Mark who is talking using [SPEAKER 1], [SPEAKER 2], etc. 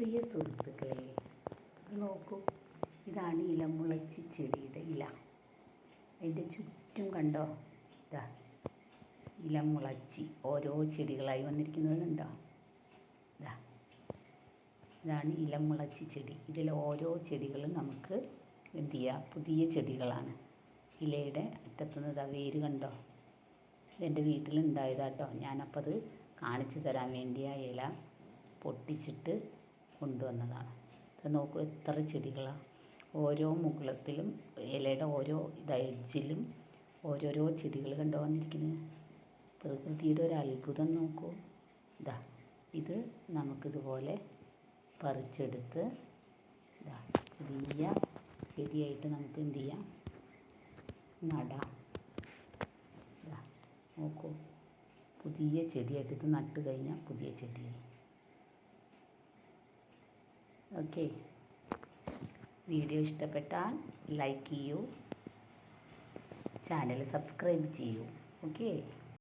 [SPEAKER 1] പ്രിയ സുഹൃത്തുക്കളെ, ഇത് നോക്കൂ. ഇതാണ് ഇലമുളച്ചി ചെടിയുടെ ഇല. അതിൻ്റെ ചുറ്റും കണ്ടോ, ഇതാ ഇലമുളച്ചി ഓരോ ചെടികളായി വന്നിരിക്കുന്നത് കണ്ടോ. ഇതാണ് ഇലമുളച്ചി ചെടി. ഇതിൽ ഓരോ ചെടികളും നമുക്ക് എന്ത് ചെയ്യുക, പുതിയ ചെടികളാണ്. ഇലയുടെ അറ്റത്തുനിന്ന് വേര് കണ്ടോ. ഇതെൻ്റെ വീട്ടിലുണ്ടായതാട്ടോ. ഞാനപ്പോൾ അത് കാണിച്ചു തരാൻ വേണ്ടി ആ ഇല പൊട്ടിച്ചിട്ട് കൊണ്ടുവന്നതാണ്. ഇത് നോക്കൂ, എത്ര ചെടികളാണ്. ഓരോ മുകുളത്തിലും ഇലയുടെ ഓരോ എഡ്ജിലും ഓരോരോ ചെടികൾ കണ്ടു വന്നിരിക്കുന്നത്. പ്രകൃതിയുടെ ഒരു അത്ഭുതം നോക്കൂ. ഇത് നമുക്കിതുപോലെ പറിച്ചെടുത്ത് പുതിയ ചെടിയായിട്ട് നമുക്ക് എന്ത് ചെയ്യാം, നടാം. നോക്കൂ, പുതിയ ചെടിയായിട്ട് ഇത് നട്ട് കഴിഞ്ഞാൽ പുതിയ ചെടിയായി. ഓക്കെ, വീഡിയോ ഇഷ്ടപ്പെട്ടാൽ ലൈക്ക് ചെയ്യൂ, ചാനൽ സബ്സ്ക്രൈബ് ചെയ്യൂ. ഓക്കെ.